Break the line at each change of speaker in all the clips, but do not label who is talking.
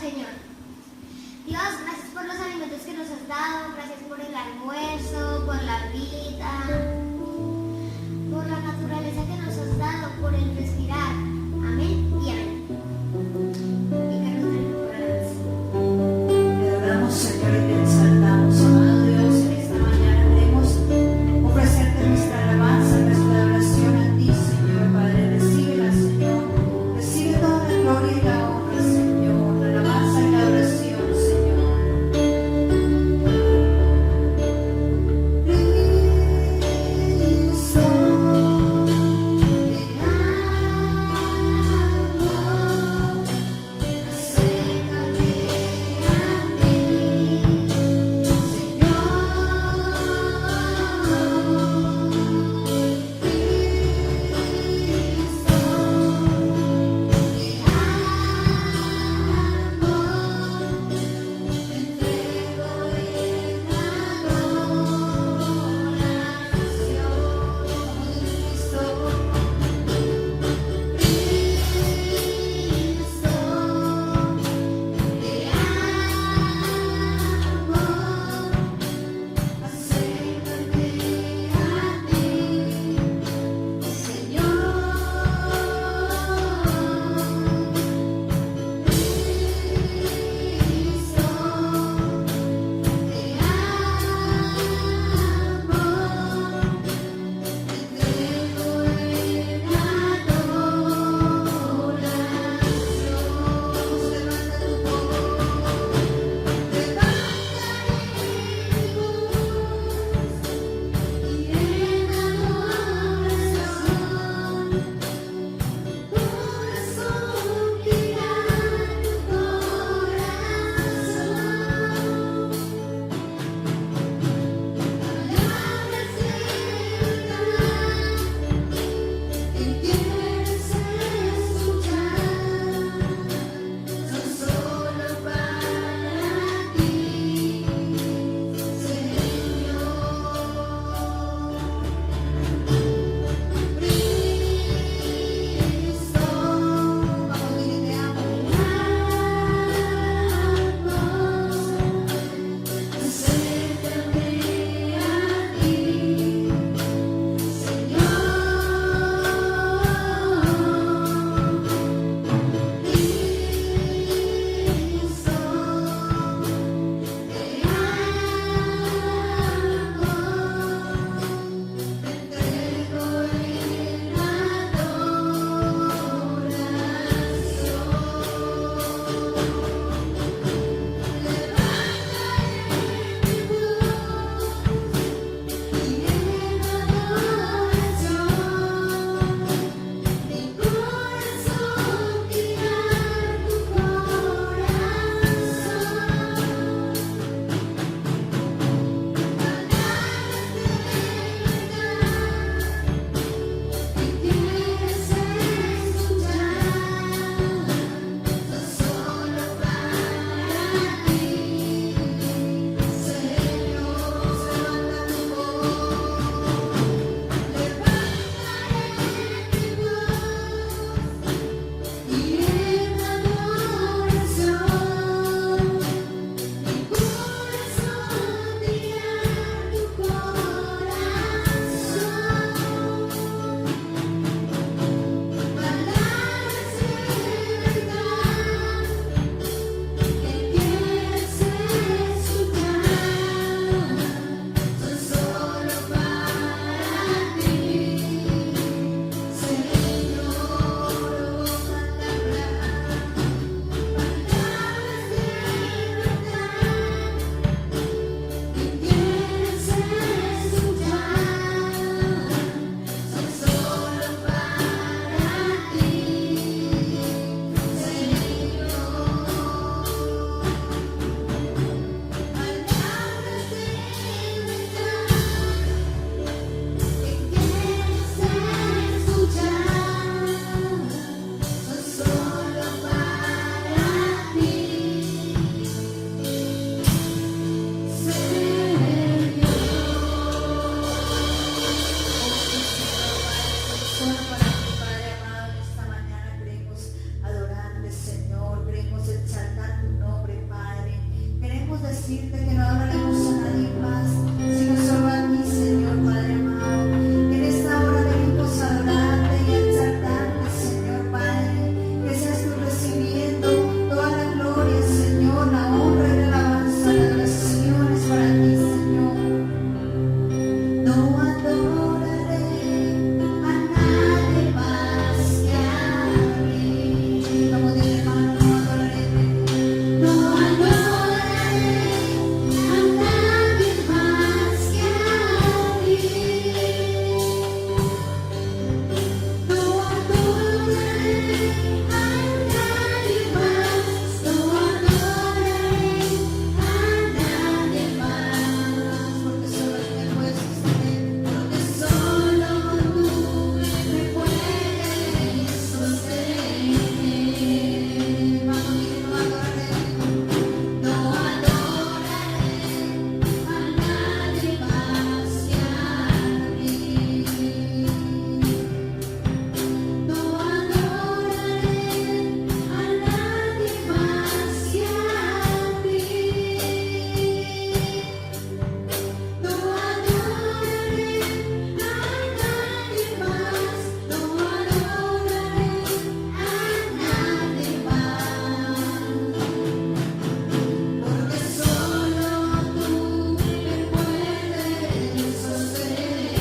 Señor. Dios, gracias por los alimentos que nos has dado, gracias por el almuerzo, por la vida, por la naturaleza que nos has dado, por el respirar. Amén y amén. Y que nos den tu alabanza.
Te adoramos, Señor, y te exaltamos, amado Dios. En esta mañana queremos ofrecerte nuestra alabanza, nuestra adoración a ti, Señor. Padre, recíbela, Señor. Recibe toda la gloria y la honra, Señor. La alabanza y la adoración, Señor. decirte que no hablaremos a nadie más, sino solo a ti, Señor Padre amado. En esta hora venimos a adorarte y a exaltarte, Señor Padre. Que seas tú recibiendo toda la gloria, Señor, la honra y la alabanza, la adoración es para ti, Señor. No adoraré a nadie más que a ti. Vamos de hermano, no adoraré. No adoraré a nadie más que a ti. No adoraré a nadie más. No adoraré a nadie más. Porque solo tú me puedes sostener. Porque solo tú me puedes sostener. Vamos, dile, no adoraré. No adoraré a nadie más que a ti. No adoraré a nadie más que a ti. No adoraré a nadie más. No adoraré a nadie más. Porque solo tú me puedes sostener.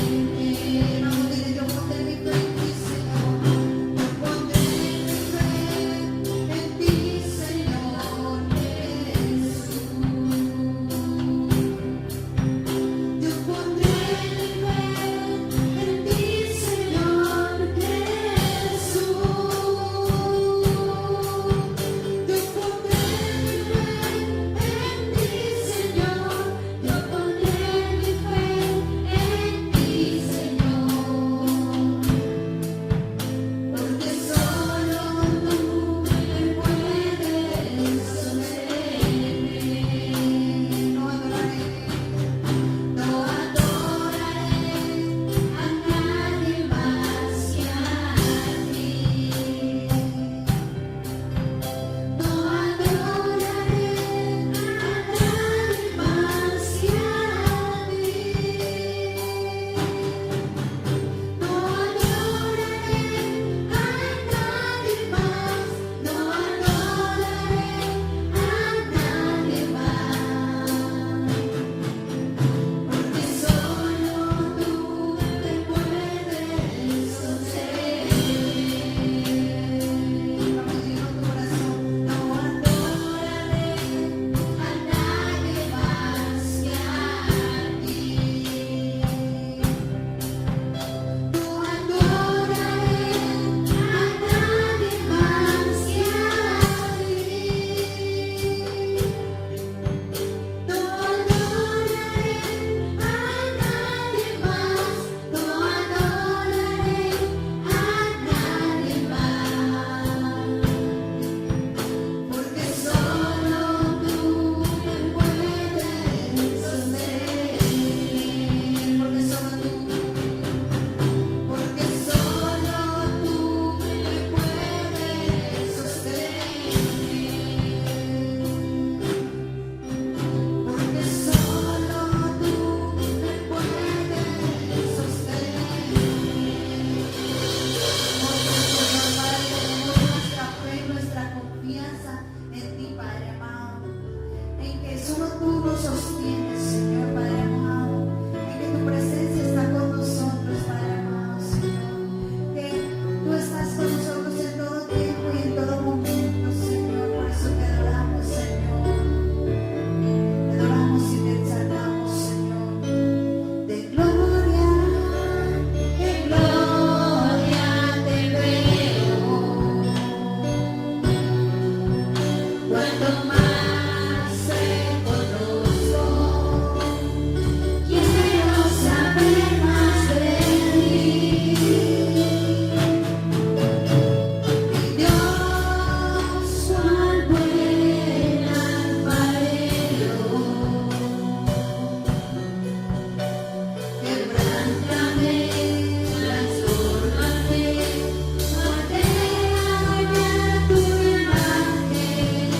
Vamos, dile, yo pondré mi fe en ti, Señor. Yo pondré mi fe en ti, Señor Jesús. Yo pondré mi fe en ti, Señor Jesús. Yo pondré mi fe en ti, Señor. Yo pondré mi fe en ti, Señor. Porque solo tú me puedes sostener. No adoraré. No adoraré a nadie más que a ti. No adoraré a nadie más que a ti. No adoraré a nadie más. No adoraré a nadie más. Porque solo tú me puedes sostener. Vamos, dilo en tu corazón. No adoraré a nadie más que a ti. No adoraré a nadie más que a ti. No adoraré a nadie más. No adoraré a nadie más. Porque solo tú me puedes sostener. Porque solo tú. Porque solo tú me puedes sostener. Porque solo tú me puedes sostener. Padre, tenemos nuestra fe, nuestra confianza en ti, Padre amado. En que solo tú nos sostienes, Señor Padre amado. En que tu presencia está con nosotros, Padre amado, Señor. Que tú estás con nosotros en todo tiempo y en todo momento, Señor. Por eso te adoramos, Señor. Te adoramos y te exaltamos, Señor. De gloria en gloria te veo. Cuanto más te conozco, quiero saber más de ti. Mi Dios, cuán buen alfarero. Quebrántame, transfórmame, madera a tu imagen.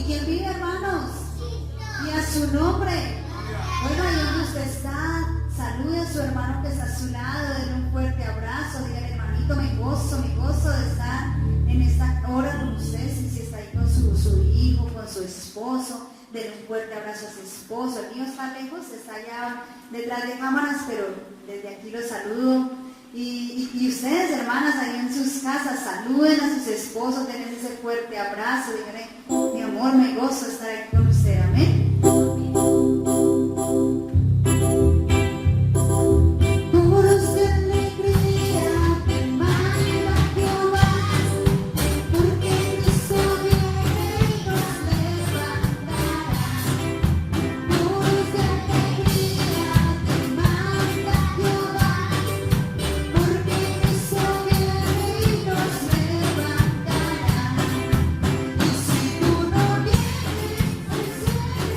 quién vive, hermanos? Y a su nombre. Bueno, ahí donde usted está, salude a su hermano que está a su lado, denle un fuerte abrazo, dígale, hermanito, me gozo de estar en esta hora con usted, si está ahí con su hijo, con su esposo, denle un fuerte abrazo a su esposo. El mío está lejos, está allá detrás de cámaras, pero desde aquí los saludo. Y ustedes, hermanas, ahí en sus casas, saluden a sus esposos, denles ese fuerte abrazo, díganle, mi amor, me gozo de estar aquí con usted, amén. Puros de alegría, te manda Jehová, porque Cristo viene y nos levantará. Puros de alegría, te manda Jehová, porque Cristo viene y nos levantará. Y si tú no vienes, el cielo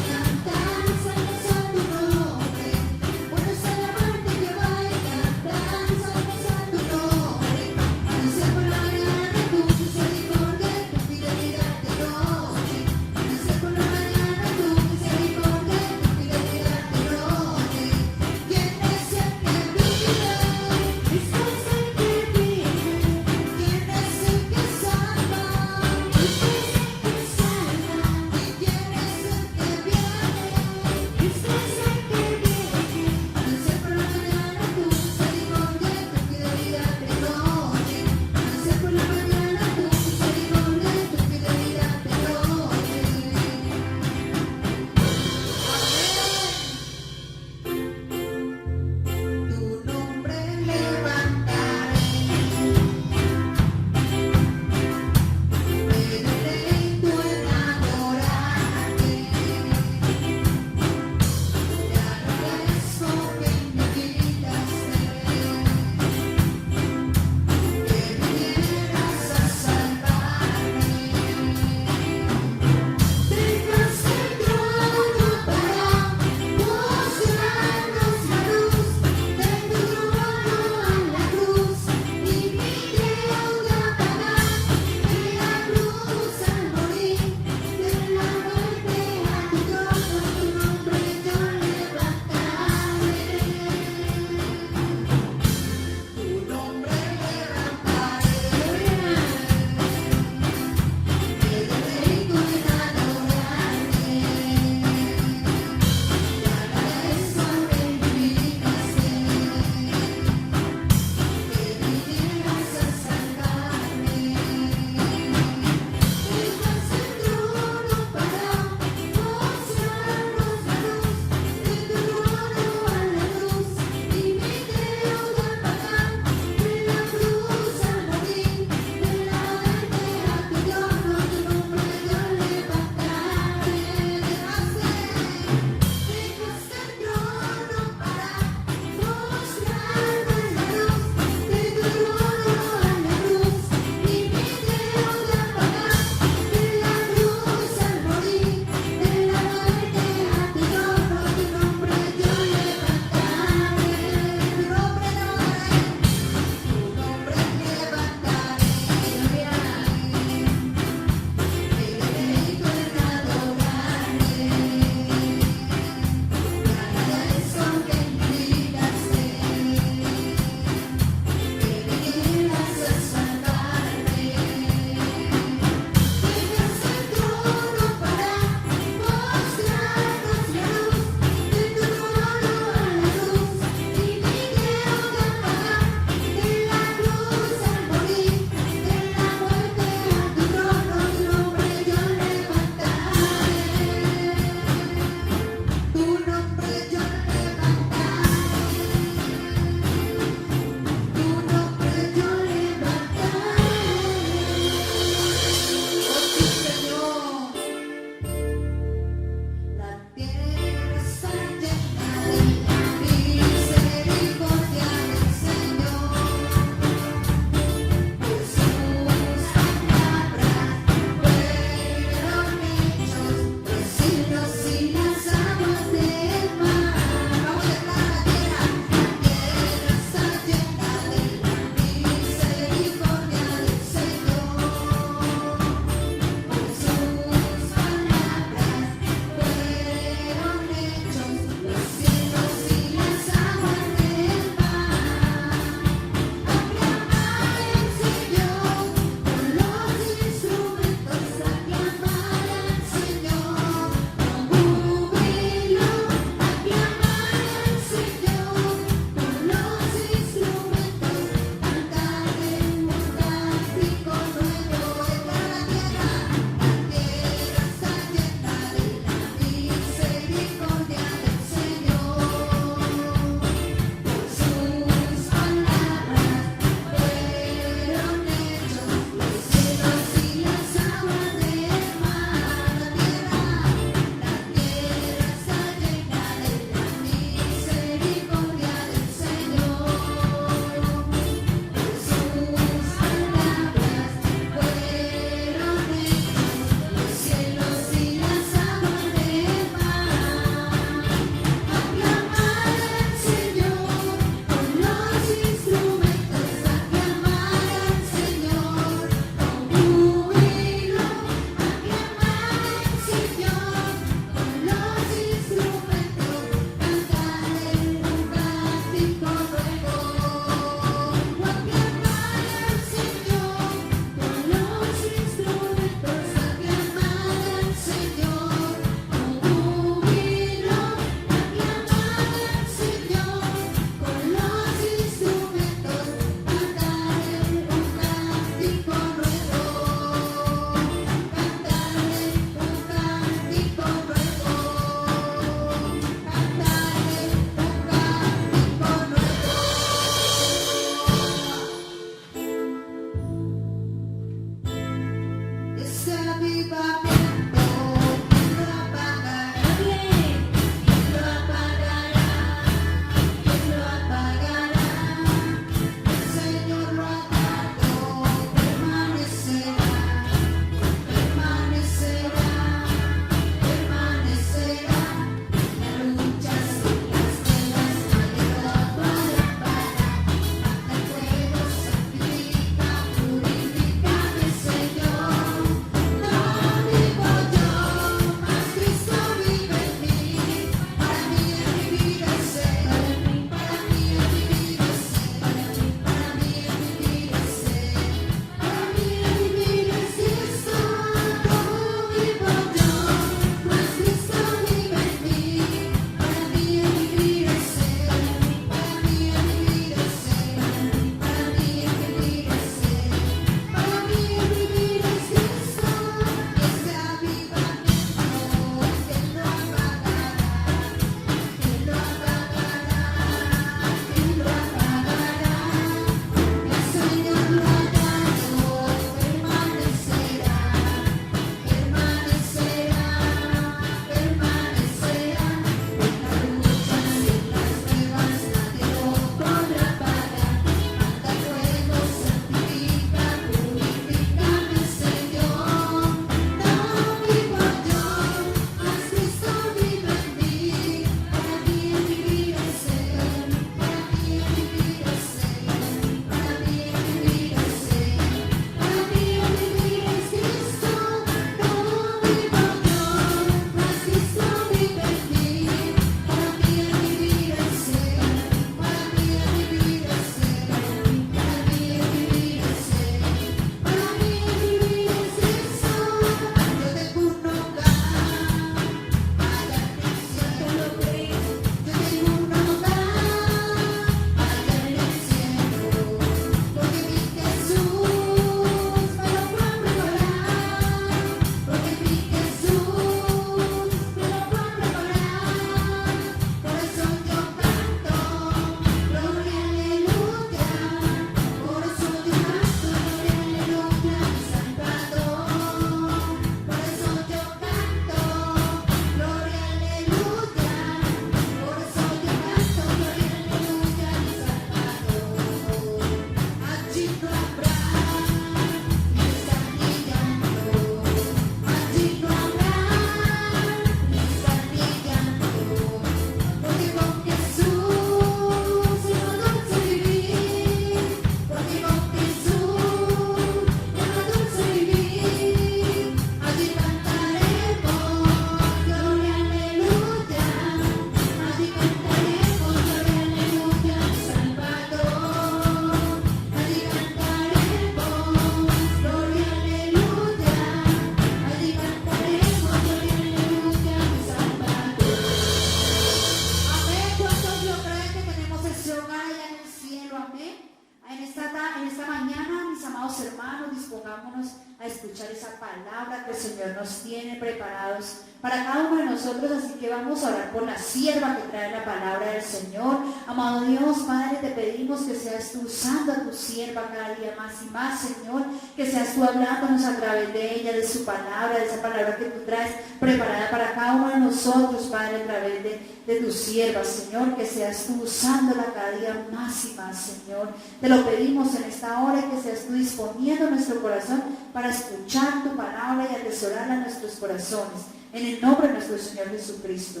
a escuchar esa palabra que el Señor nos tiene preparados para cada uno de nosotros, así que vamos a orar por la sierva que trae la palabra del Señor. Amado Dios, Padre, te pedimos que seas tú usando a tu sierva cada día más y más, Señor, que seas tú hablándonos a través de ella, de su palabra, de esa palabra que tú traes preparada para cada uno de nosotros, Padre, a través de tu sierva, Señor, que seas tú usándola cada día más y más, Señor. Te lo pedimos en esta hora, que seas tú disponiendo nuestro corazón para escuchar tu palabra y atesorarla en nuestros corazones. En el nombre de nuestro Señor Jesucristo.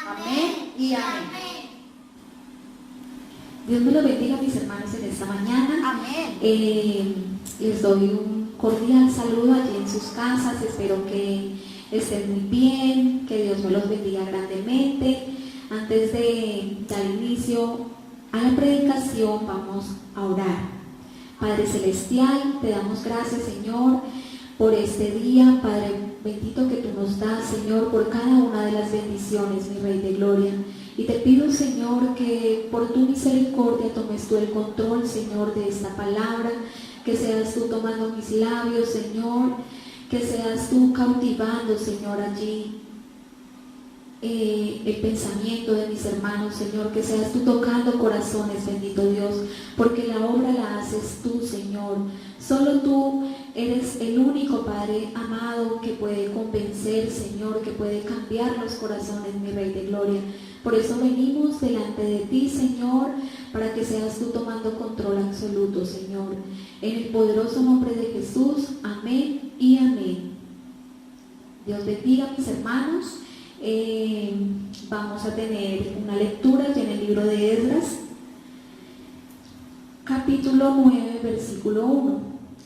Amén y amén.
Dios me lo bendiga, mis hermanos, en esta mañana.
Amén.
Les doy un cordial saludo allí en sus casas. Espero que estén muy bien, que Dios me los bendiga grandemente. Antes de dar inicio a la predicación, vamos a orar. Padre Celestial, te damos gracias, Señor, por este día, Padre bendito, que tú nos das, Señor, por cada una de las bendiciones, mi Rey de Gloria. Y te pido, Señor, que por tu misericordia tomes tú el control, Señor, de esta palabra, que seas tú tomando mis labios, Señor, que seas tú cautivando, Señor, allí el pensamiento de mis hermanos, Señor, que seas tú tocando corazones, bendito Dios, porque la obra la haces tú, Señor. Solo tú eres el único Padre amado que puede convencer, Señor, que puede cambiar los corazones, mi Rey de Gloria. Por eso venimos delante de ti, Señor, para que seas tú tomando control absoluto, Señor. En el poderoso nombre de Jesús, amén y amén. Dios bendiga a mis hermanos. Vamos a tener una lectura ya en el libro de Esdras, capítulo 9, versículo 1,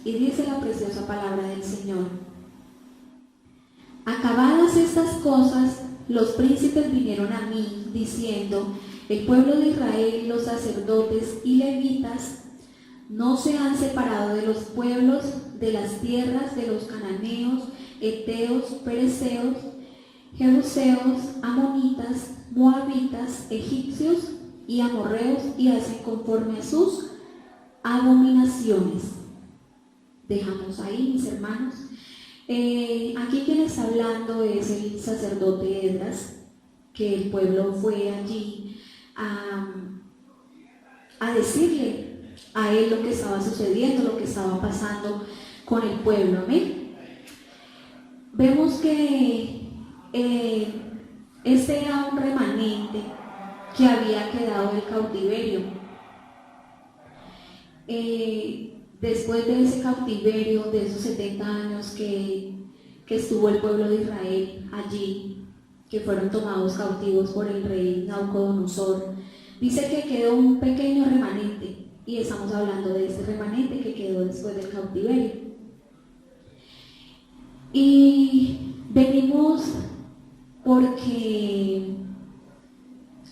y dice la preciosa palabra del Señor: acabadas estas cosas, los príncipes vinieron a mí, diciendo: el pueblo de Israel, los sacerdotes y levitas, no se han separado de los pueblos de las tierras de los cananeos, heteos, fereceos, jebuseos, amonitas, moabitas, egipcios y amorreos, y hacen conforme a sus abominaciones. Dejamos ahí, mis hermanos. Aquí quien está hablando es el sacerdote Esdras, que el pueblo fue allí a decirle a él lo que estaba sucediendo, lo que estaba pasando con el pueblo. Amén. Vemos que este era un remanente que había quedado del cautiverio. Después de ese cautiverio, de esos 70 años que estuvo el pueblo de Israel allí, que fueron tomados cautivos por el rey Nabucodonosor, dice que quedó un pequeño remanente, y estamos hablando de ese remanente que quedó después del cautiverio. Y venimos porque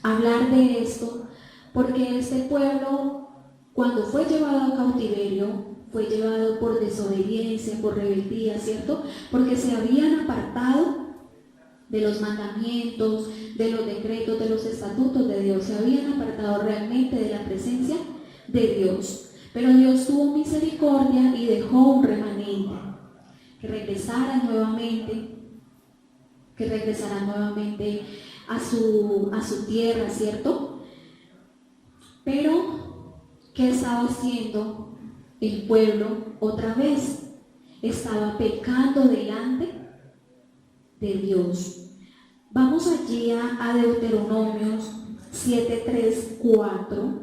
hablar de esto, porque este pueblo, cuando fue llevado a cautiverio, fue llevado por desobediencia, por rebeldía, ¿cierto? Porque se habían apartado de los mandamientos, de los decretos, de los estatutos de Dios, se habían apartado realmente de la presencia de Dios. Pero Dios tuvo misericordia y dejó un remanente que regresara nuevamente a su tierra, ¿cierto? Pero, ¿qué estaba haciendo el pueblo otra vez? Estaba pecando delante de Dios. Vamos allí a Deuteronomios 7, 3, 4,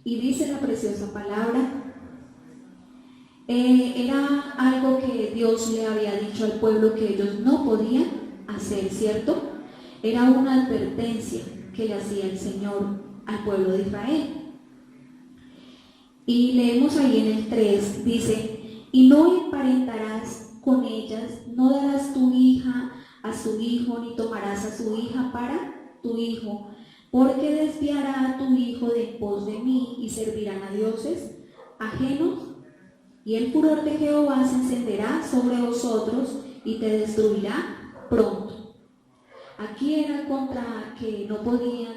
y dice la preciosa palabra. Era algo que Dios le había dicho al pueblo que ellos no podían hacer, ¿cierto? Era una advertencia que le hacía el Señor al pueblo de Israel. Y leemos ahí en el 3, dice: y no emparentarás con ellas, no darás tu hija a su hijo, ni tomarás a su hija para tu hijo, porque desviará a tu hijo de pos de mí, y servirán a dioses ajenos, y el furor de Jehová se encenderá sobre vosotros y te destruirá pronto. Aquí era contra que no podían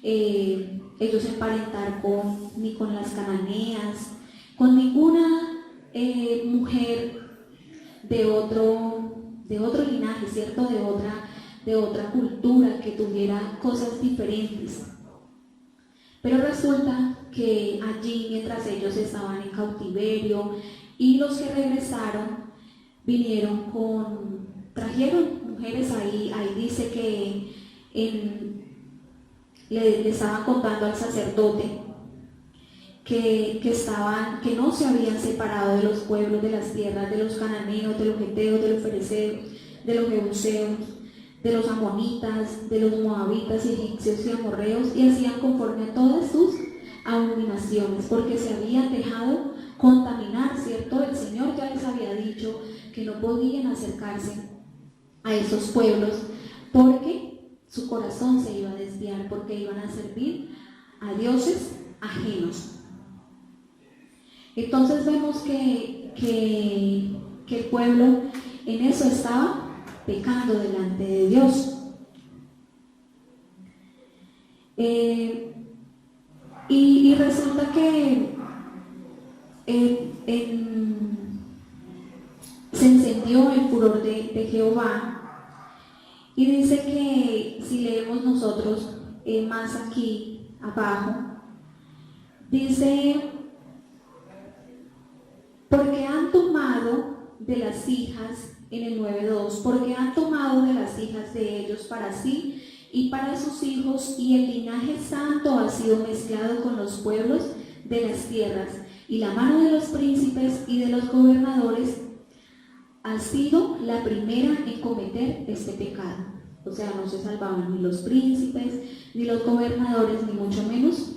ellos emparentar ni con las cananeas, con ninguna mujer de otro linaje, ¿cierto? De otra cultura, que tuviera cosas diferentes. Pero resulta que allí, mientras ellos estaban en cautiverio, y los que regresaron trajeron mujeres. Ahí dice que le estaban contando al sacerdote que no se habían separado de los pueblos de las tierras de los cananeos, de los heteos, de los fereceos, de los jebuseos, de los amonitas, de los moabitas, egipcios y amorreos, y hacían conforme a todas sus abominaciones, porque se habían dejado contaminar, ¿cierto? El Señor ya les había dicho que no podían acercarse a esos pueblos, porque su corazón se iba a desviar, porque iban a servir a dioses ajenos. Entonces vemos que el pueblo en eso estaba pecando delante de Dios. Y resulta que se encendió el furor de Jehová, Y dice que si leemos nosotros más aquí abajo, dice, porque han tomado de las hijas, en el 9:2, porque han tomado de las hijas de ellos para sí y para sus hijos, y el linaje santo ha sido mezclado con los pueblos de las tierras, y la mano de los príncipes y de los gobernadores ha sido la primera en cometer este pecado. O sea, no se salvaban ni los príncipes, ni los gobernadores, ni mucho menos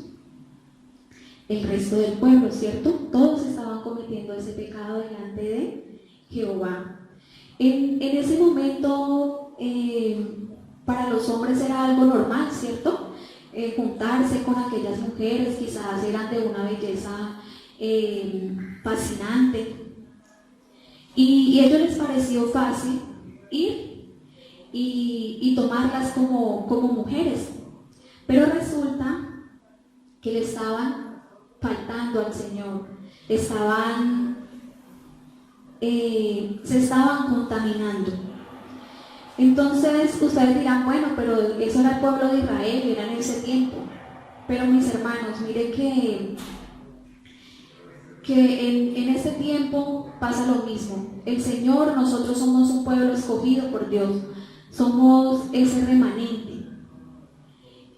el resto del pueblo, ¿cierto? Todos estaban cometiendo ese pecado delante de Jehová. En ese momento, para los hombres era algo normal, ¿cierto? Juntarse con aquellas mujeres, quizás eran de una belleza fascinante, y a ellos les pareció fácil ir y tomarlas como mujeres, pero resulta que le estaban faltando al Señor, se estaban contaminando. Entonces ustedes dirán, bueno, pero eso era el pueblo de Israel, era en ese tiempo. Pero mis hermanos, mire que en ese tiempo pasa lo mismo. El Señor, nosotros somos un pueblo escogido por Dios, somos ese remanente.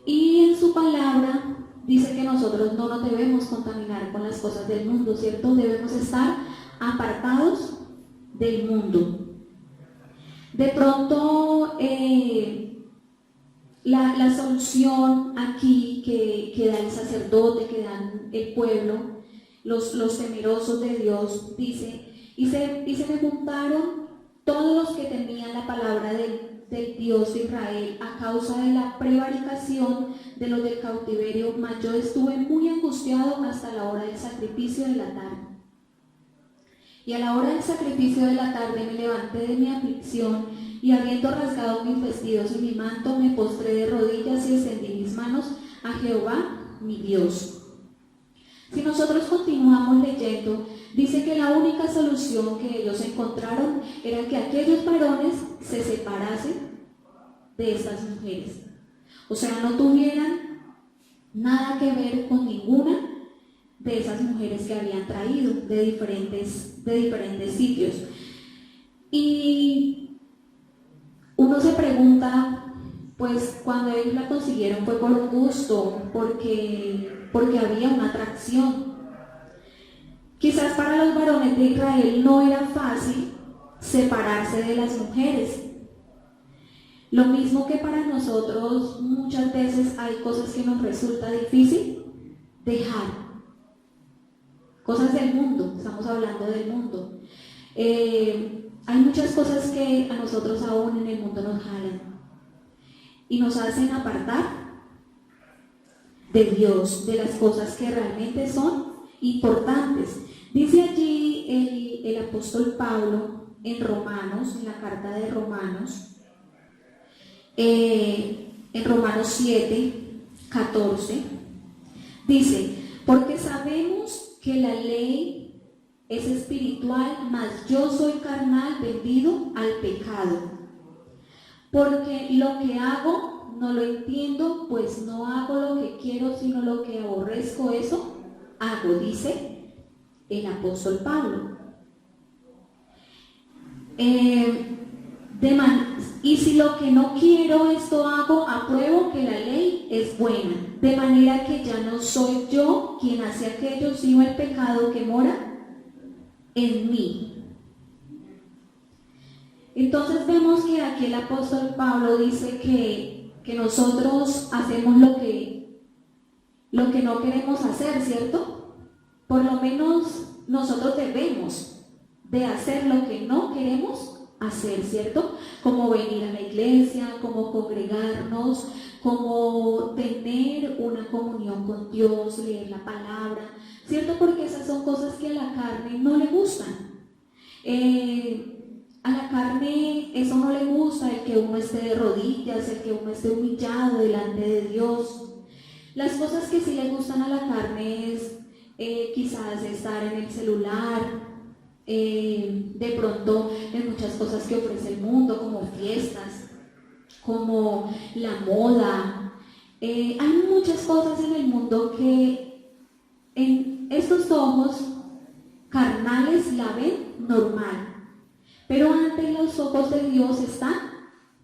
Y en su palabra dice que nosotros no nos debemos contaminar con las cosas del mundo, ¿cierto? Debemos estar apartados del mundo. De pronto, la solución aquí que da el sacerdote, que dan el pueblo, los temerosos de Dios, dice, y se me juntaron todos los que temían la palabra del Dios de Israel a causa de la prevaricación de los del cautiverio, mas yo estuve muy angustiado hasta la hora del sacrificio de la tarde. Y a la hora del sacrificio de la tarde me levanté de mi aflicción, y habiendo rasgado mis vestidos y mi manto, me postré de rodillas y extendí mis manos a Jehová mi Dios. Si nosotros continuamos leyendo, dice que la única solución que ellos encontraron era que aquellos varones se separasen de estas mujeres. O sea, no tuvieran nada que ver con ninguna de esas mujeres que habían traído de diferentes sitios. Y uno se pregunta, pues cuando ellos la consiguieron fue por un gusto, porque había una atracción. Quizás para los varones de Israel no era fácil separarse de las mujeres. Lo mismo que para nosotros muchas veces hay cosas que nos resulta difícil dejar. Cosas del mundo, estamos hablando del mundo. Hay muchas cosas que a nosotros aún en el mundo nos jalan y nos hacen apartar de Dios, de las cosas que realmente son importantes. Dice allí el apóstol Pablo en Romanos, en la carta de Romanos, en Romanos 7:14, dice, porque sabemos que la ley es espiritual, mas yo soy carnal, vendido al pecado. Porque lo que hago no lo entiendo, pues no hago lo que quiero, sino lo que aborrezco, eso hago, dice el apóstol Pablo. Y si lo que no quiero esto hago, apruebo que la ley es buena, de manera que ya no soy yo quien hace aquello, sino el pecado que mora en mí. Entonces vemos que aquí el apóstol Pablo dice que nosotros hacemos lo que no queremos hacer, ¿cierto? Por lo menos nosotros debemos de hacer lo que no queremos hacer, ¿cierto? Como venir a la iglesia, como congregarnos, como tener una comunión con Dios, leer la palabra, ¿cierto? Porque esas son cosas que a la carne no le gustan. A la carne eso no le gusta, el que uno esté de rodillas, el que uno esté humillado delante de Dios. Las cosas que sí le gustan a la carne es quizás estar en el celular, de pronto en muchas cosas que ofrece el mundo, como fiestas, como la moda. Hay muchas cosas en el mundo que en estos ojos carnales la ven normal, pero ante los ojos de Dios está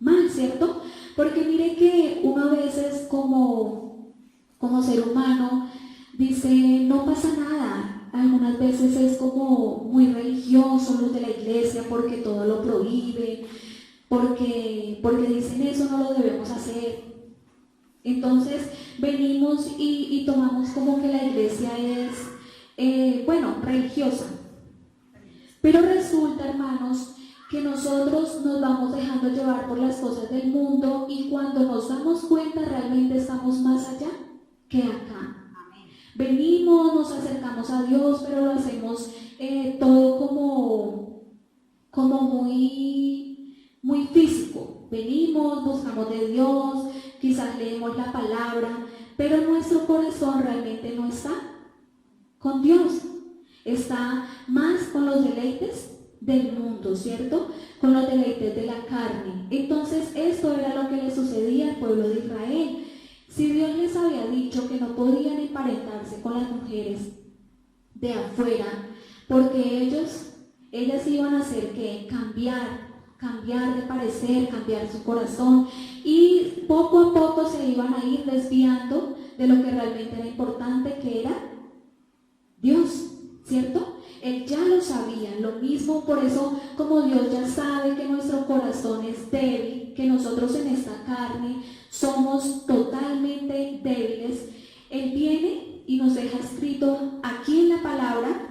mal, ¿cierto? Porque mire que uno a veces como ser humano dice, no pasa nada. Algunas veces es como muy religioso los de la iglesia porque todo lo prohíben, porque dicen eso no lo debemos hacer. Entonces venimos y tomamos como que la iglesia es, religiosa. Pero resulta, hermanos, que nosotros nos vamos dejando llevar por las cosas del mundo y cuando nos damos cuenta realmente estamos más allá que acá. Venimos, nos acercamos a Dios, pero lo hacemos todo como muy físico. Venimos, buscamos de Dios, quizás leemos la palabra, pero nuestro corazón realmente no está con Dios. Está más con los deleites del mundo, ¿cierto? Con los deleites de la carne. Entonces esto era lo que le sucedía al pueblo de Israel. Si Dios les había dicho que no podían emparentarse con las mujeres de afuera, porque ellas iban a hacer que cambiar de parecer, cambiar su corazón, y poco a poco se iban a ir desviando de lo que realmente era importante, que era Dios, ¿cierto? Él ya lo sabía, lo mismo, por eso como Dios ya sabe que nuestro corazón es débil, que nosotros en esta carne somos totalmente débiles, Él viene y nos deja escrito aquí en la palabra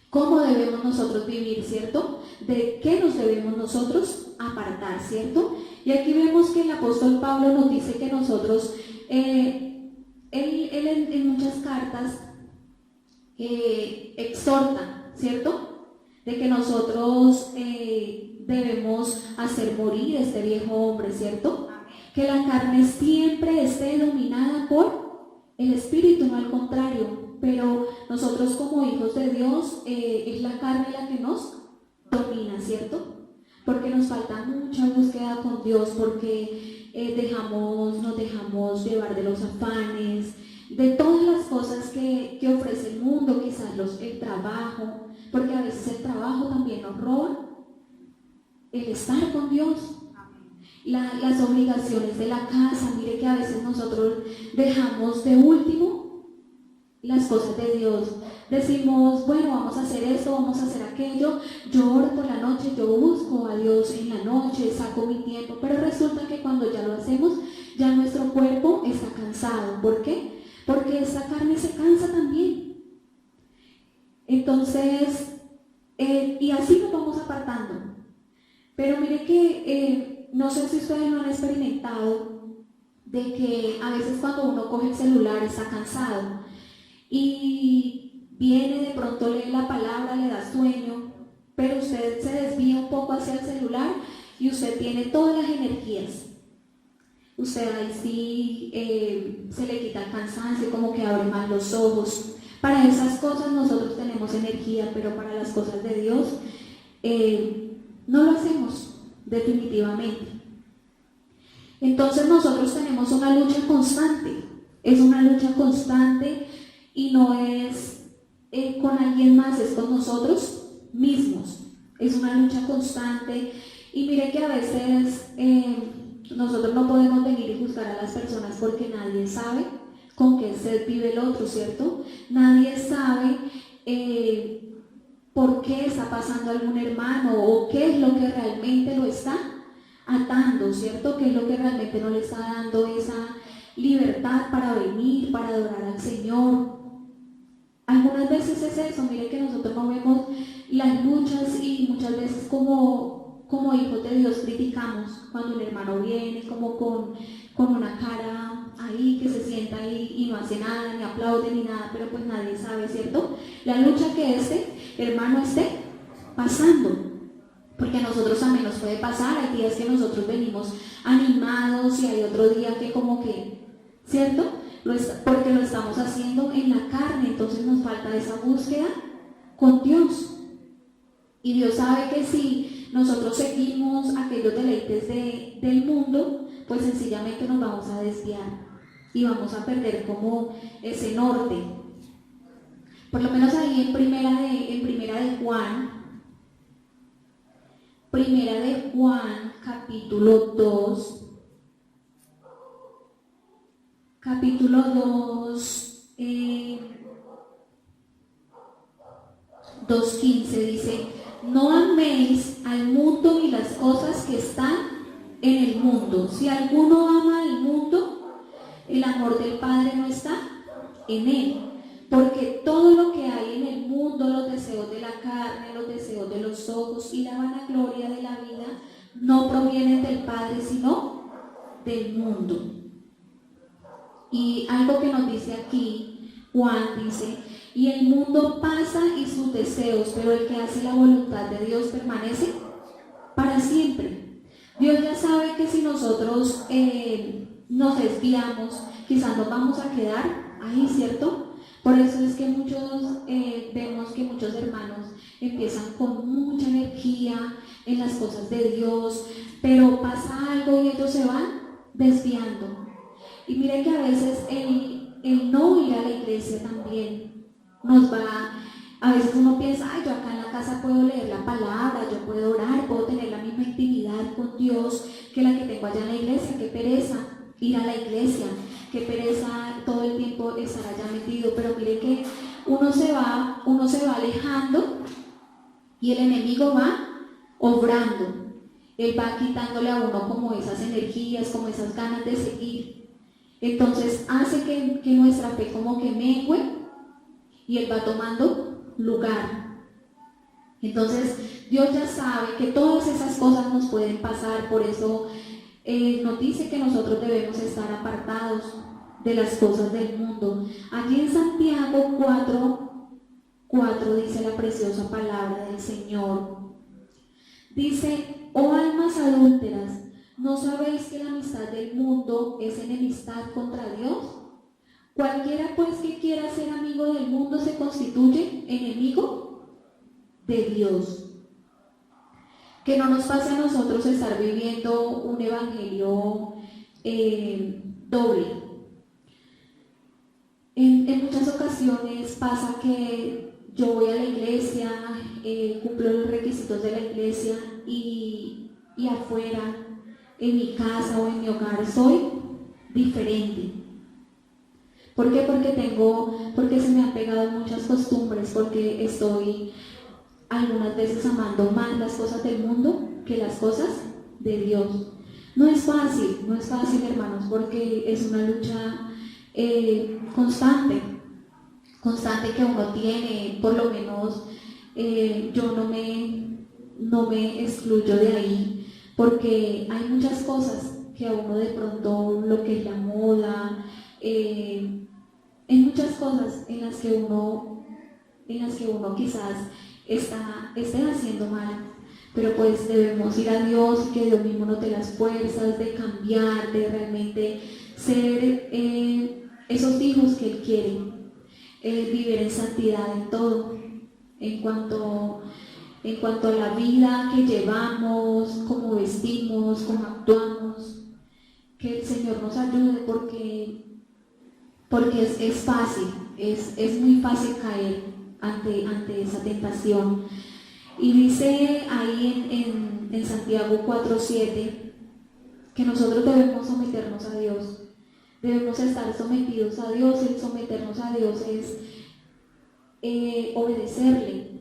cómo debemos nosotros vivir, ¿cierto? De qué nos debemos nosotros apartar, ¿cierto? Y aquí vemos que el apóstol Pablo nos dice que nosotros, él en muchas cartas exhorta, ¿cierto? De que nosotros debemos hacer morir este viejo hombre, ¿cierto? Que la carne siempre esté dominada por el espíritu, no al contrario. Pero nosotros como hijos de Dios es la carne la que nos domina, ¿cierto? Porque nos falta mucha búsqueda con Dios, porque nos dejamos llevar de los afanes, de todas las cosas que ofrece el mundo, quizás el trabajo, porque a veces el trabajo también nos roba el estar con Dios. Las obligaciones de la casa, mire que a veces nosotros dejamos de último las cosas de Dios. Decimos, bueno, vamos a hacer esto, vamos a hacer aquello, yo oro por la noche, yo busco a Dios en la noche, saco mi tiempo, pero resulta que cuando ya lo hacemos, ya nuestro cuerpo está cansado. ¿Por qué? Porque esa carne se cansa también. Entonces, y así nos vamos apartando. Pero mire que no sé si ustedes lo han experimentado, de que a veces cuando uno coge el celular está cansado y viene de pronto lee la palabra, le da sueño, pero usted se desvía un poco hacia el celular y usted tiene todas las energías. Usted ahí sí se le quita el cansancio, como que abre más los ojos. Para esas cosas nosotros tenemos energía, pero para las cosas de Dios no lo hacemos definitivamente. Entonces nosotros tenemos una lucha constante, es una lucha constante y no es con alguien más, es con nosotros mismos, es una lucha constante. Y mire que a veces nosotros no podemos venir y juzgar a las personas porque nadie sabe con qué sed vive el otro, ¿cierto? Nadie sabe por qué está pasando algún hermano o qué es lo que realmente lo está atando, ¿cierto? ¿Qué es lo que realmente no le está dando esa libertad para venir, para adorar al Señor? Algunas veces es eso, mire que nosotros no vemos las luchas y muchas veces como hijos de Dios criticamos cuando un hermano viene como con una cara ahí, que se sienta ahí y no hace nada, ni aplaude ni nada, pero pues nadie sabe, ¿cierto? La lucha que este hermano esté pasando. Porque a nosotros también nos puede pasar, hay días que nosotros venimos animados y hay otro día que como que, ¿cierto? Porque lo estamos haciendo en la carne, entonces nos falta esa búsqueda con Dios. Y Dios sabe que si nosotros seguimos aquellos deleites del mundo, pues sencillamente nos vamos a desviar y vamos a perder como ese norte. Por lo menos ahí en primera de Juan, capítulo 2, 2:15 dice: no améis al mundo ni las cosas que están en el mundo. Si alguno ama al mundo, el amor del Padre no está en él. Porque todo lo que hay en el mundo, los deseos de la carne, los deseos de los ojos y la vanagloria de la vida, no provienen del Padre, sino del mundo. Y algo que nos dice aquí, Juan dice: y el mundo pasa y sus deseos, pero el que hace la voluntad de Dios permanece para siempre. Dios ya sabe que si nosotros nos desviamos, quizás nos vamos a quedar ahí, ¿cierto? Por eso es que vemos que muchos hermanos empiezan con mucha energía en las cosas de Dios, pero pasa algo y ellos se van desviando. Y miren que a veces el no ir a la iglesia también nos va, a veces uno piensa: ay, yo acá en la casa puedo leer la palabra, yo puedo orar, puedo tener la misma intimidad con Dios que la que tengo allá en la iglesia. Qué pereza ir a la iglesia, qué pereza todo el tiempo estar allá metido. Pero mire que uno se va alejando y el enemigo va obrando. Él va quitándole a uno como esas energías, como esas ganas de seguir. Entonces hace que nuestra fe como que mengue y Él va tomando lugar. Entonces Dios ya sabe que todas esas cosas nos pueden pasar. Por eso nos dice que nosotros debemos estar apartados de las cosas del mundo. Allí en Santiago 4:4 dice la preciosa palabra del Señor. Dice: oh almas adúlteras, ¿no sabéis que la amistad del mundo es enemistad contra Dios? Cualquiera pues que quiera ser amigo del mundo se constituye enemigo de Dios. Que no nos pase a nosotros estar viviendo un evangelio doble. En muchas ocasiones pasa que yo voy a la iglesia, cumplo los requisitos de la iglesia y afuera, en mi casa o en mi hogar, soy diferente. ¿Por qué? Porque se me han pegado muchas costumbres, porque estoy algunas veces amando más las cosas del mundo que las cosas de Dios. No es fácil, hermanos, porque es una lucha constante que uno tiene. Por lo menos yo no me excluyo de ahí, porque hay muchas cosas que a uno de pronto, lo que es la moda, hay muchas cosas en las que uno quizás esté haciendo mal, pero pues debemos ir a Dios, que Dios mismo nos dé las fuerzas de cambiar, de realmente ser esos hijos que Él quiere, vivir en santidad en todo, en cuanto a la vida que llevamos, cómo vestimos, cómo actuamos. Que el Señor nos ayude, porque es fácil, es muy fácil caer ante esa tentación. Y dice ahí en Santiago 4:7 que nosotros debemos someternos a Dios, debemos estar sometidos a Dios. El someternos a Dios es obedecerle.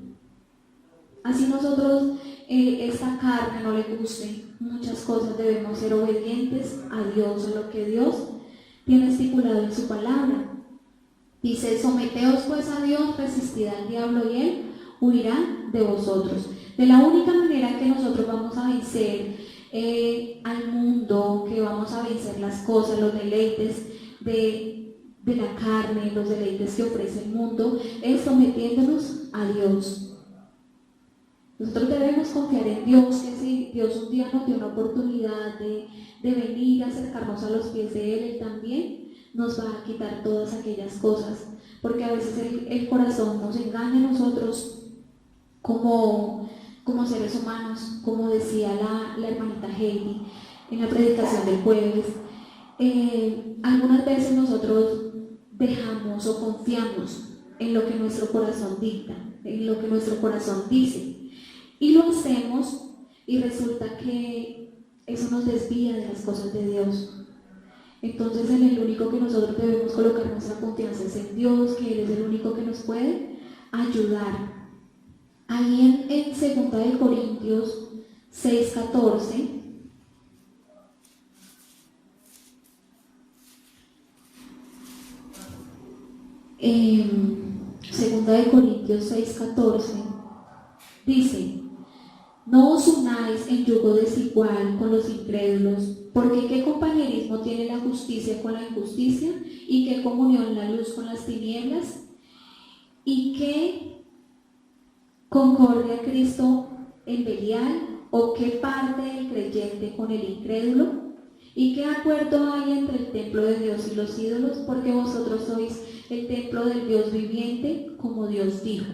Así nosotros esta carne no le guste muchas cosas, debemos ser obedientes a Dios, a lo que Dios tiene estipulado en su palabra. Dice: someteos pues a Dios, resistid al diablo y él huirá de vosotros. De la única manera que nosotros vamos a vencer al mundo, que vamos a vencer las cosas, los deleites de la carne, los deleites que ofrece el mundo, es sometiéndonos a Dios. Nosotros debemos confiar en Dios, que si Dios un día nos dio una oportunidad de venir a acercarnos a los pies de Él, Él también nos va a quitar todas aquellas cosas, porque a veces el corazón nos engaña a nosotros como como seres humanos, como decía la hermanita Heidi en la predicación del jueves, algunas veces nosotros dejamos o confiamos en lo que nuestro corazón dicta, en lo que nuestro corazón dice, y lo hacemos y resulta que eso nos desvía de las cosas de Dios. Entonces en el único que nosotros debemos colocar nuestra confianza es en Dios, que Él es el único que nos puede ayudar. Ahí en 2 Corintios 6:14, Segunda de Corintios 6:14 dice: no os unáis en yugo desigual con los incrédulos, porque ¿qué compañerismo tiene la justicia con la injusticia? ¿Y qué comunión la luz con las tinieblas? ¿Y qué concordia Cristo en Belial? ¿O qué parte del creyente con el incrédulo? ¿Y qué acuerdo hay entre el templo de Dios y los ídolos? Porque vosotros sois el templo del Dios viviente, como Dios dijo: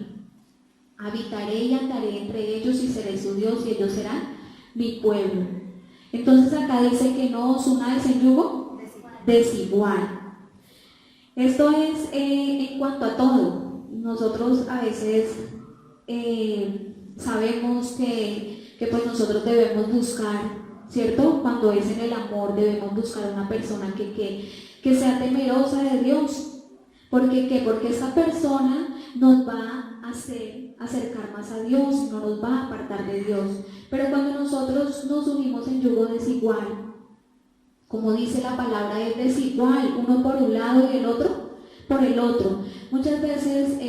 habitaré y andaré entre ellos y seré su Dios y ellos serán mi pueblo. Entonces acá dice que no os unáis en yugo desigual. Esto es en cuanto a todo. Nosotros a veces sabemos que pues nosotros debemos buscar, ¿cierto? Cuando es en el amor debemos buscar una persona que sea temerosa de Dios. ¿Por qué? ¿Qué? Porque esa persona nos va a hacer acercar más a Dios, no nos va a apartar de Dios. Pero cuando nosotros nos unimos en yugo desigual, como dice la palabra, es desigual, uno por un lado y el otro por el otro. Muchas veces,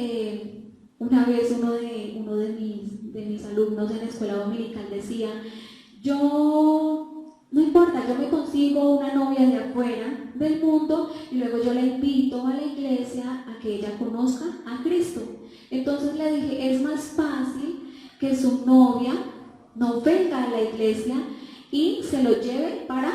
una vez uno de mis alumnos en la escuela dominical decía: no importa, yo me consigo una novia de afuera del mundo y luego yo la invito a la iglesia a que ella conozca a Cristo. Entonces le dije: es más fácil que su novia no venga a la iglesia y se lo lleve para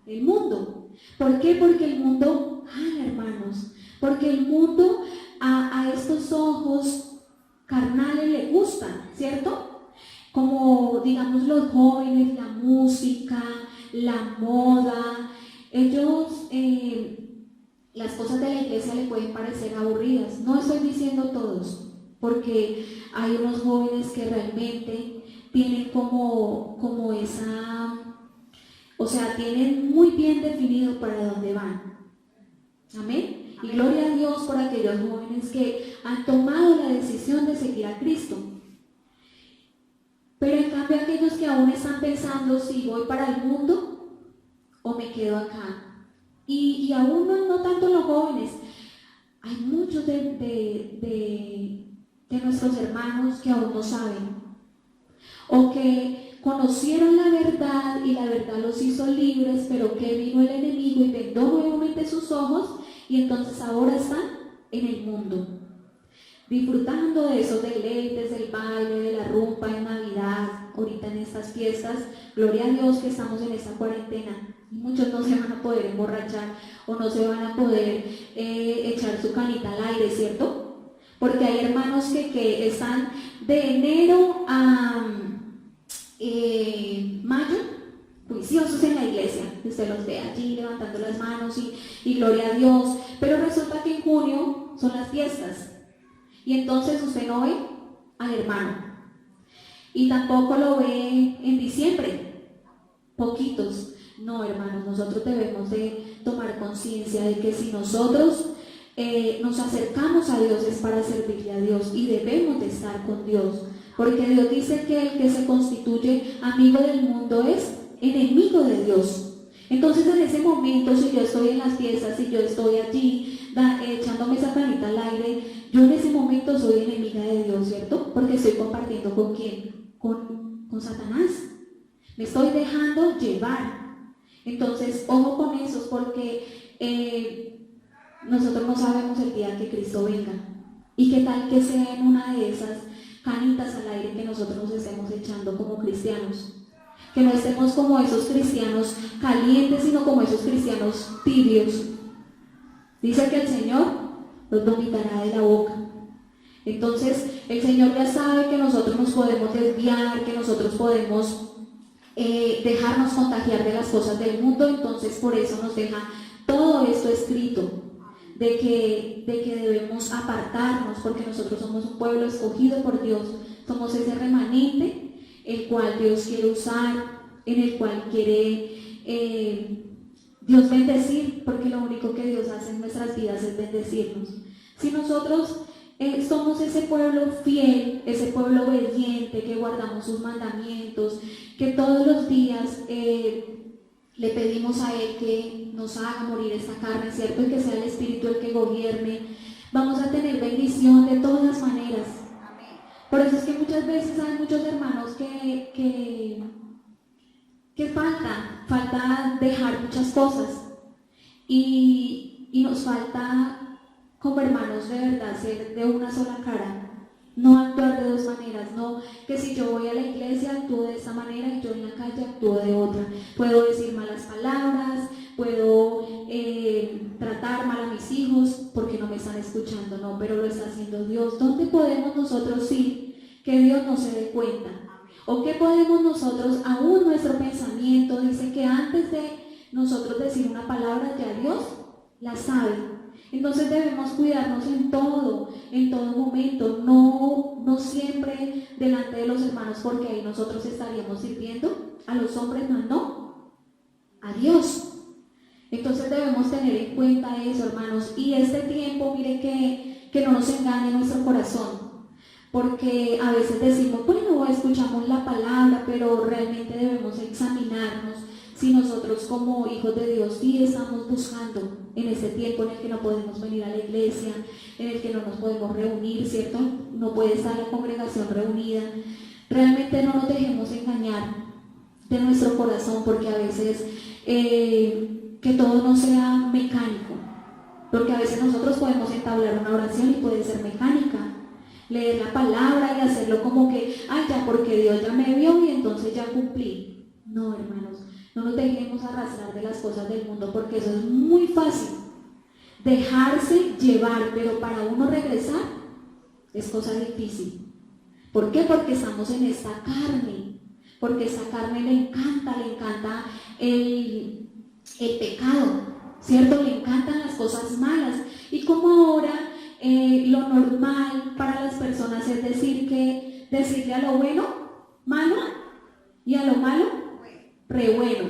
el mundo. ¿Por qué? Porque el mundo, hermanos, porque el mundo a estos ojos carnales le gusta, ¿cierto? Como digamos los jóvenes, la música, la moda, ellos, las cosas de la iglesia le pueden parecer aburridas. No estoy diciendo todos, porque hay unos jóvenes que realmente tienen como esa, o sea, tienen muy bien definido para dónde van. Amén. Y gloria a Dios por aquellos jóvenes que han tomado la decisión de seguir a Cristo. Pero en cambio aquellos que aún están pensando si voy para el mundo o me quedo acá. Y aún no tanto los jóvenes, hay muchos de nuestros hermanos que aún no saben, o que conocieron la verdad y la verdad los hizo libres, pero que vino el enemigo y vendó nuevamente sus ojos y entonces ahora están en el mundo, disfrutando de esos deleites, del baile, de la rumba en Navidad, ahorita en estas fiestas. Gloria a Dios que estamos en esta cuarentena. Muchos no se van a poder emborrachar o no se van a poder echar su canita al aire, ¿cierto? Porque hay hermanos que están de enero a mayo juiciosos en la iglesia. Usted los ve allí levantando las manos y gloria a Dios. Pero resulta que en junio son las fiestas. Y entonces usted no ve al hermano. Y tampoco lo ve en diciembre. Poquitos. No, hermanos, nosotros debemos de tomar conciencia de que si nosotros nos acercamos a Dios es para servirle a Dios y debemos de estar con Dios. Porque Dios dice que el que se constituye amigo del mundo es enemigo de Dios. Entonces en ese momento, si yo estoy en las fiestas, si yo estoy allí echándome esa canita al aire, yo en ese momento soy enemiga de Dios, ¿cierto? Porque estoy compartiendo ¿con quién? Con Satanás. Me estoy dejando llevar. Entonces, ojo con eso, porque nosotros no sabemos el día que Cristo venga. Y qué tal que sea en una de esas canitas al aire que nosotros nos estemos echando como cristianos. Que no estemos como esos cristianos calientes, sino como esos cristianos tibios. Dice que el Señor los vomitará de la boca. Entonces el Señor ya sabe que nosotros nos podemos desviar, que nosotros podemos dejarnos contagiar de las cosas del mundo. Entonces por eso nos deja todo esto escrito, de que debemos apartarnos, porque nosotros somos un pueblo escogido por Dios, somos ese remanente el cual Dios quiere usar, en el cual quiere Dios bendecir, porque lo único que Dios hace en nuestras vidas es bendecirnos. Si nosotros somos ese pueblo fiel, ese pueblo obediente, que guardamos sus mandamientos, que todos los días le pedimos a Él que nos haga morir esta carne, ¿cierto? Y que sea el Espíritu el que gobierne, vamos a tener bendición de todas maneras. Por eso es que muchas veces hay muchos hermanos que falta dejar muchas cosas y nos falta como hermanos de verdad ser de una sola cara, no actuar de dos maneras, no que si yo voy a la iglesia actúo de esta manera y yo en la calle actúo de otra. Puedo decir malas palabras, puedo tratar mal a mis hijos porque no me están escuchando, no, pero lo está haciendo Dios. ¿Dónde podemos nosotros ir que Dios no se dé cuenta? ¿O qué podemos nosotros, aún nuestro pensamiento dice que antes de nosotros decir una palabra ya Dios la sabe? Entonces debemos cuidarnos en todo momento, no siempre delante de los hermanos, porque ahí nosotros estaríamos sirviendo a los hombres, no, a Dios. Entonces debemos tener en cuenta eso, hermanos, y este tiempo, mire que no nos engañe nuestro corazón, porque a veces decimos, bueno, escuchamos la palabra, pero realmente debemos examinarnos si nosotros como hijos de Dios sí estamos buscando en este tiempo en el que no podemos venir a la iglesia, en el que no nos podemos reunir, ¿cierto? No puede estar la congregación reunida. Realmente no nos dejemos engañar de nuestro corazón, porque a veces que todo no sea mecánico, porque a veces nosotros podemos entablar una oración y puede ser mecánica, leer la palabra y hacerlo como que, ay, ya porque Dios ya me vio y entonces ya cumplí. No, hermanos, no nos dejemos arrastrar de las cosas del mundo, porque eso es muy fácil, dejarse llevar, pero para uno regresar es cosa difícil. ¿Por qué? Porque estamos en esta carne, porque esta carne le encanta el pecado, ¿cierto? Le encantan las cosas malas, y como ahora lo normal para las personas es decirle a lo bueno, malo, y a lo malo, re bueno,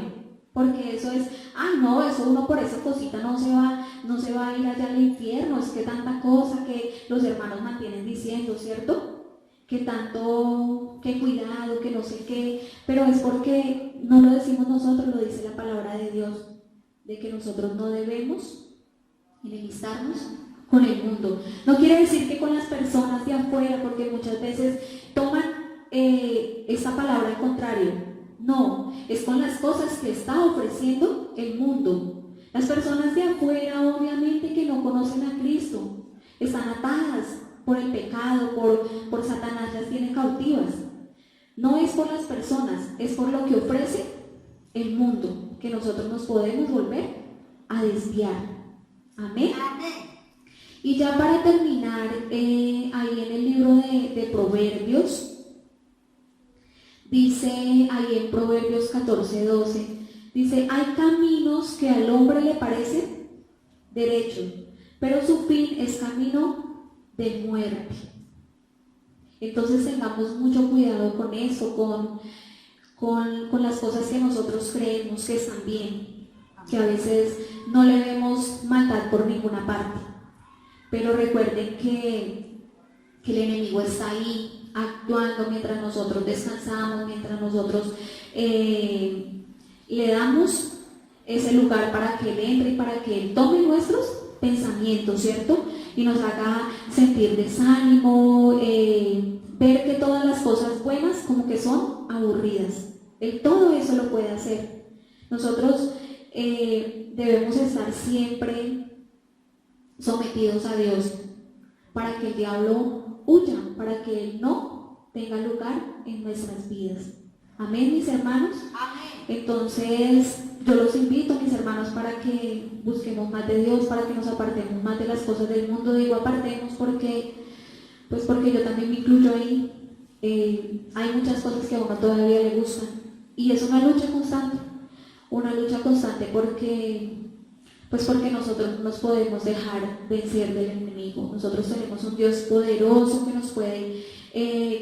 porque eso es, ay no, eso uno por esa cosita no se va a ir allá al infierno, es que tanta cosa que los hermanos mantienen diciendo, ¿cierto? Que tanto, que cuidado, que no sé qué, pero es porque no lo decimos nosotros, lo dice la palabra de Dios, de que nosotros no debemos enemistarnos con el mundo. No quiere decir que con las personas de afuera, porque muchas veces toman esta palabra al contrario. No, es con las cosas que está ofreciendo el mundo. Las personas de afuera, obviamente, que no conocen a Cristo, están atadas por el pecado, por Satanás, las tiene cautivas. No es por las personas, es por lo que ofrece el mundo, que nosotros nos podemos volver a desviar. Amén. Y ya para terminar, ahí en el libro de Proverbios, dice ahí en Proverbios 14:12, dice, hay caminos que al hombre le parecen derecho, pero su fin es camino de muerte. Entonces tengamos mucho cuidado con eso, con las cosas que nosotros creemos que están bien, que a veces no le vemos maldad por ninguna parte, pero recuerden que el enemigo está ahí actuando mientras nosotros descansamos, mientras nosotros le damos ese lugar para que él entre y para que él tome nuestros pensamientos, ¿cierto? Y nos haga sentir desánimo, ver que todas las cosas buenas como que son aburridas. Él todo eso lo puede hacer. Nosotros debemos estar siempre sometidos a Dios para que el diablo huya, para que él no tenga lugar en nuestras vidas. Amén, mis hermanos.
Amén.
Entonces yo los invito, mis hermanos, para que busquemos más de Dios, para que nos apartemos más de las cosas del mundo. Digo apartemos porque pues porque yo también me incluyo ahí. Hay muchas cosas que a uno todavía le gustan y es una lucha constante porque nosotros no nos podemos dejar vencer del enemigo. Nosotros tenemos un Dios poderoso que nos puede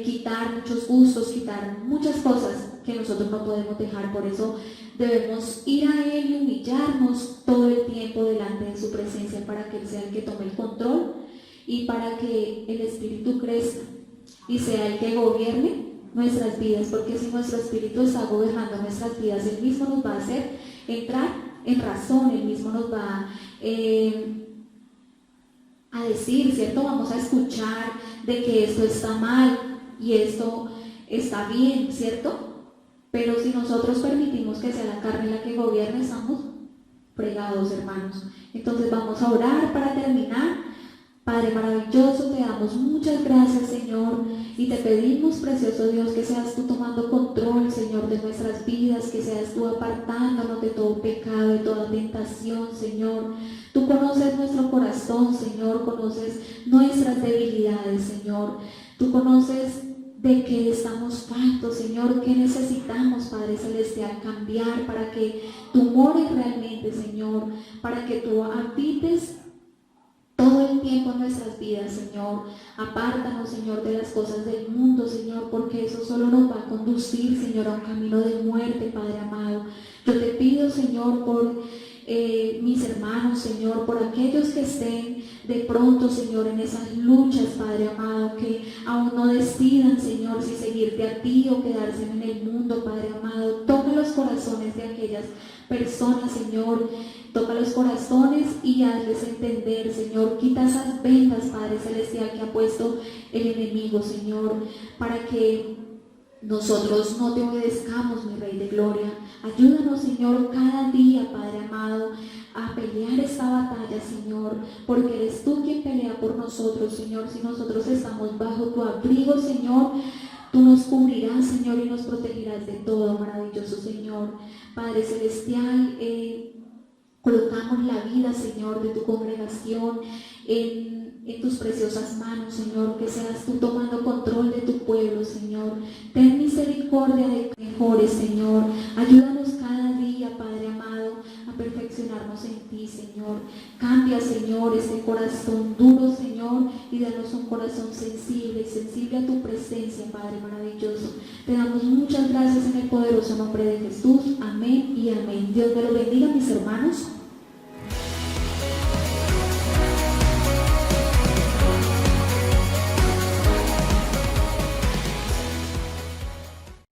quitar muchos gustos, quitar muchas cosas que nosotros no podemos dejar. Por eso debemos ir a Él y humillarnos todo el tiempo delante de su presencia para que Él sea el que tome el control y para que el Espíritu crezca y sea el que gobierne nuestras vidas, porque si nuestro Espíritu está gobernando nuestras vidas, Él mismo nos va a hacer entrar en razón, Él mismo nos va a decir, ¿cierto? Vamos a escuchar de que esto está mal y esto está bien, ¿cierto? Pero si nosotros permitimos que sea la carne la que gobierne, estamos fregados, hermanos. Entonces vamos a orar para terminar. Padre maravilloso, te damos muchas gracias, Señor, y te pedimos, precioso Dios, que seas tú tomando control, Señor, de nuestras vidas, que seas tú apartándonos de todo pecado, de toda tentación, Señor. Tú conoces nuestro corazón, Señor, conoces nuestras debilidades, Señor. Tú conoces de qué estamos faltos, Señor, qué necesitamos, Padre Celestial, cambiar para que tú mores realmente, Señor, para que tú habites todo el tiempo en nuestras vidas, Señor. Apártanos, Señor, de las cosas del mundo, Señor, porque eso solo nos va a conducir, Señor, a un camino de muerte, Padre amado. Yo te pido, Señor, por mis hermanos, Señor, por aquellos que estén de pronto, Señor, en esas luchas, Padre amado, que aún no decidan, Señor, si seguirte a ti o quedarse en el mundo, Padre amado. Toca los corazones de aquellas personas, Señor. Toca los corazones y hazles entender, Señor. Quita esas vendas, Padre Celestial, que ha puesto el enemigo, Señor, para que nosotros no te obedezcamos, mi Rey de Gloria. Ayúdanos, Señor, cada día, Padre amado, a pelear esta batalla, Señor, porque eres tú quien pelea por nosotros, Señor. Si nosotros estamos bajo tu abrigo, Señor, tú nos cubrirás, Señor, y nos protegerás de todo, maravilloso Señor. Padre Celestial, colocamos la vida, Señor, de tu congregación en tus preciosas manos, Señor, que seas tú tomando control de tu pueblo, Señor. Ten misericordia de mejores, Señor. Ayúdanos cada día, Padre amado, a perfeccionarnos en ti, Señor. Cambia, Señor, este corazón duro, Señor, y danos un corazón sensible a tu presencia, Padre maravilloso. Te damos muchas gracias en el poderoso nombre de Jesús. Amén y amén. Dios me lo bendiga, mis hermanos.